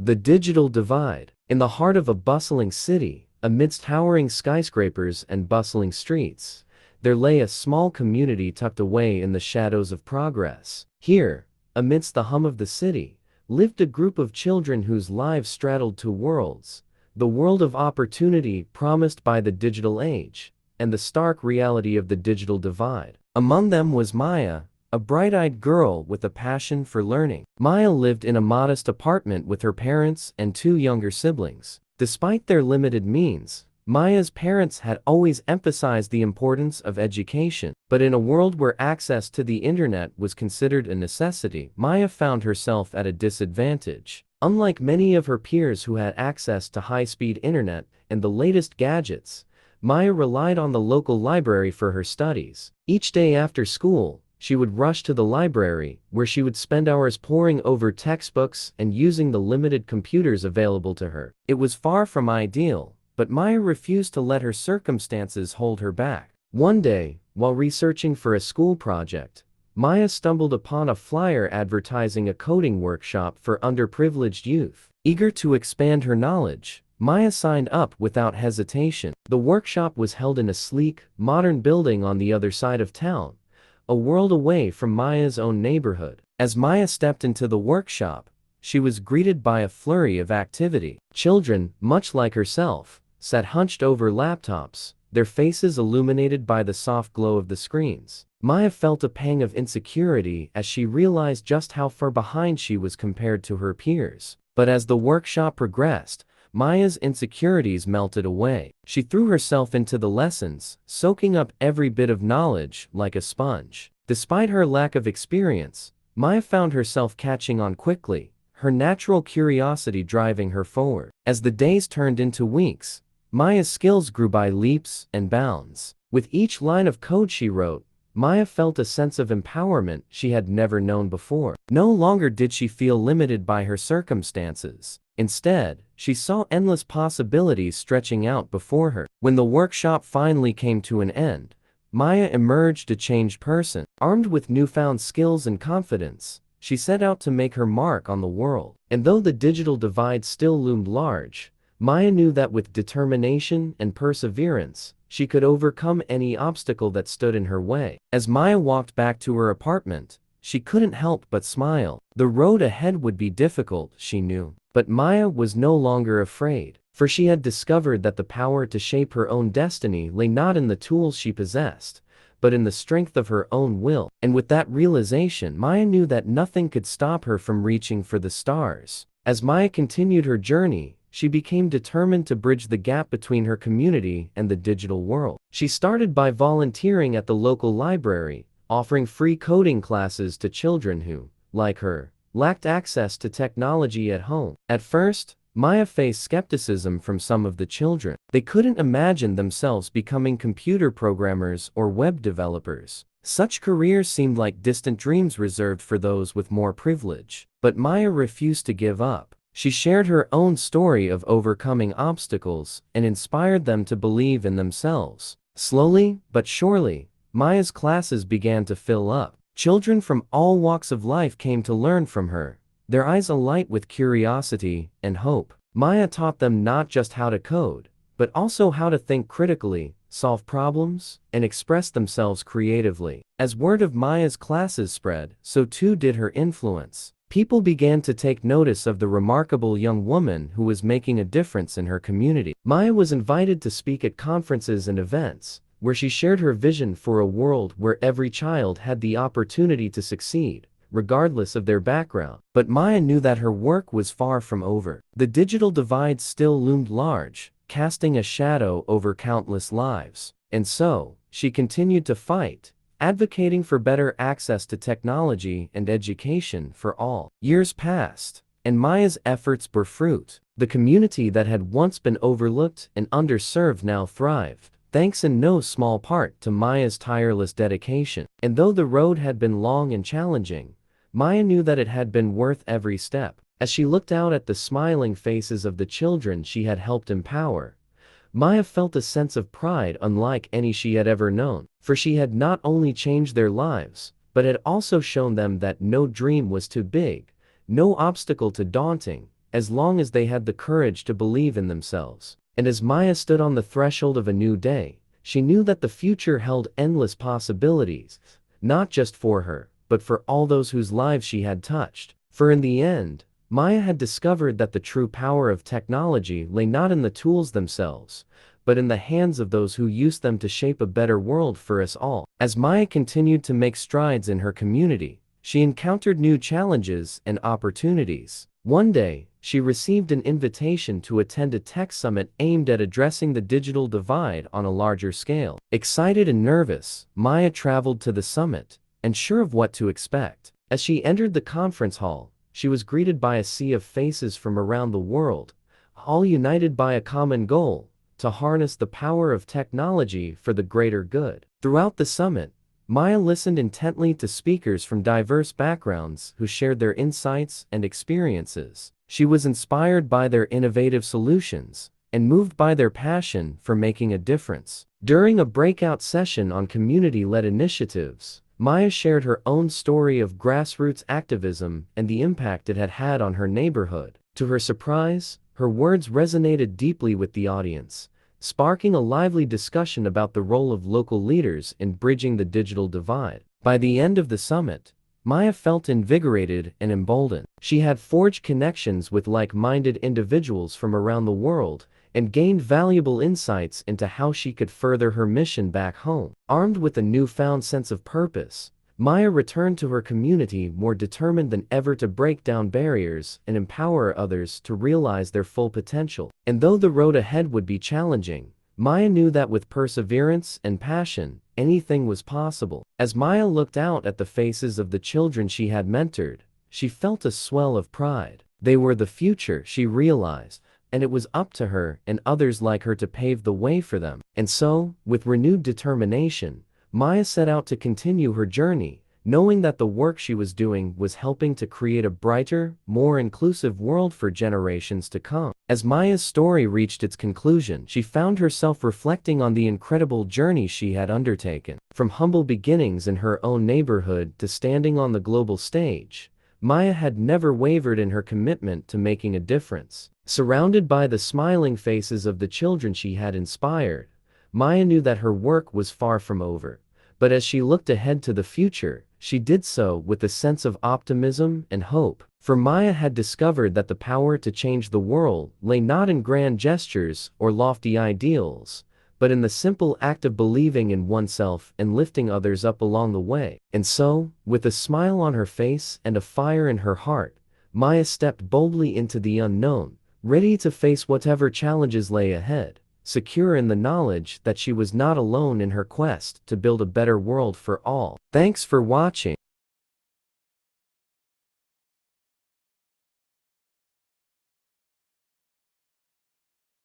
The digital divide. In the heart of a bustling city, amidst towering skyscrapers and bustling streets, there lay a small community tucked away in the shadows of progress. Here, amidst the hum of the city, lived a group of children whose lives straddled two worlds: the world of opportunity promised by the digital age, and the stark reality of the digital divide. Among them was Maya, a bright-eyed girl with a passion for learning. Maya lived in a modest apartment with her parents and two younger siblings. Despite their limited means, Maya's parents had always emphasized the importance of education. But in a world where access to the internet was considered a necessity, Maya found herself at a disadvantage. Unlike many of her peers who had access to high-speed internet and the latest gadgets, Maya relied on the local library for her studies. Each day after school, she would rush to the library, where she would spend hours poring over textbooks and using the limited computers available to her. It was far from ideal, but Maya refused to let her circumstances hold her back. One day, while researching for a school project, Maya stumbled upon a flyer advertising a coding workshop for underprivileged youth. Eager to expand her knowledge, Maya signed up without hesitation. The workshop was held in a sleek, modern building on the other side of town, a world away from Maya's own neighborhood. As Maya stepped into the workshop, she was greeted by a flurry of activity. Children, much like herself, sat hunched over laptops, their faces illuminated by the soft glow of the screens. Maya felt a pang of insecurity as she realized just how far behind she was compared to her peers. But as the workshop progressed, Maya's insecurities melted away. She threw herself into the lessons, soaking up every bit of knowledge like a sponge. Despite her lack of experience, Maya found herself catching on quickly, her natural curiosity driving her forward. As the days turned into weeks, Maya's skills grew by leaps and bounds. With each line of code she wrote, Maya felt a sense of empowerment she had never known before. No longer did she feel limited by her circumstances. Instead, she saw endless possibilities stretching out before her. When the workshop finally came to an end, Maya emerged a changed person. Armed with newfound skills and confidence, she set out to make her mark on the world. And though the digital divide still loomed large, Maya knew that with determination and perseverance, she could overcome any obstacle that stood in her way. As Maya walked back to her apartment, she couldn't help but smile. The road ahead would be difficult, she knew. But Maya was no longer afraid, for she had discovered that the power to shape her own destiny lay not in the tools she possessed, but in the strength of her own will. And with that realization, Maya knew that nothing could stop her from reaching for the stars. As Maya continued her journey, she became determined to bridge the gap between her community and the digital world. She started by volunteering at the local library, offering free coding classes to children who, like her, lacked access to technology at home. At first, Maya faced skepticism from some of the children. They couldn't imagine themselves becoming computer programmers or web developers. Such careers seemed like distant dreams reserved for those with more privilege. But Maya refused to give up. She shared her own story of overcoming obstacles and inspired them to believe in themselves. Slowly but surely, Maya's classes began to fill up. Children from all walks of life came to learn from her, their eyes alight with curiosity and hope. Maya taught them not just how to code, but also how to think critically, solve problems, and express themselves creatively. As word of Maya's classes spread, so too did her influence. People began to take notice of the remarkable young woman who was making a difference in her community. Maya was invited to speak at conferences and events, where she shared her vision for a world where every child had the opportunity to succeed, regardless of their background. But Maya knew that her work was far from over. The digital divide still loomed large, casting a shadow over countless lives. And so, she continued to fight, advocating for better access to technology and education for all. Years passed, and Maya's efforts bore fruit. The community that had once been overlooked and underserved now thrived, thanks in no small part to Maya's tireless dedication. And though the road had been long and challenging, Maya knew that it had been worth every step. As she looked out at the smiling faces of the children she had helped empower, Maya felt a sense of pride unlike any she had ever known. For she had not only changed their lives, but had also shown them that no dream was too big, no obstacle too daunting, as long as they had the courage to believe in themselves. And as Maya stood on the threshold of a new day, she knew that the future held endless possibilities, not just for her, but for all those whose lives she had touched. For in the end, Maya had discovered that the true power of technology lay not in the tools themselves, but in the hands of those who use them to shape a better world for us all. As Maya continued to make strides in her community, she encountered new challenges and opportunities. One day, she received an invitation to attend a tech summit aimed at addressing the digital divide on a larger scale. Excited and nervous, Maya traveled to the summit, unsure of what to expect. As she entered the conference hall, she was greeted by a sea of faces from around the world, all united by a common goal: to harness the power of technology for the greater good. Throughout the summit, Maya listened intently to speakers from diverse backgrounds who shared their insights and experiences. She was inspired by their innovative solutions and moved by their passion for making a difference. During a breakout session on community-led initiatives, Maya shared her own story of grassroots activism and the impact it had had on her neighborhood. To her surprise, her words resonated deeply with the audience, sparking a lively discussion about the role of local leaders in bridging the digital divide. By the end of the summit, Maya felt invigorated and emboldened. She had forged connections with like-minded individuals from around the world and gained valuable insights into how she could further her mission back home. Armed with a newfound sense of purpose, Maya returned to her community more determined than ever to break down barriers and empower others to realize their full potential. And though the road ahead would be challenging, Maya knew that with perseverance and passion, anything was possible. As Maya looked out at the faces of the children she had mentored, she felt a swell of pride. They were the future, she realized, and it was up to her and others like her to pave the way for them. And so, with renewed determination, Maya set out to continue her journey, knowing that the work she was doing was helping to create a brighter, more inclusive world for generations to come. As Maya's story reached its conclusion, she found herself reflecting on the incredible journey she had undertaken. From humble beginnings in her own neighborhood to standing on the global stage, Maya had never wavered in her commitment to making a difference. Surrounded by the smiling faces of the children she had inspired, Maya knew that her work was far from over. But as she looked ahead to the future, she did so with a sense of optimism and hope. For Maya had discovered that the power to change the world lay not in grand gestures or lofty ideals, but in the simple act of believing in oneself and lifting others up along the way. And so, with a smile on her face and a fire in her heart, Maya stepped boldly into the unknown, ready to face whatever challenges lay ahead, secure in the knowledge that she was not alone in her quest to build a better world for all. Thanks for watching.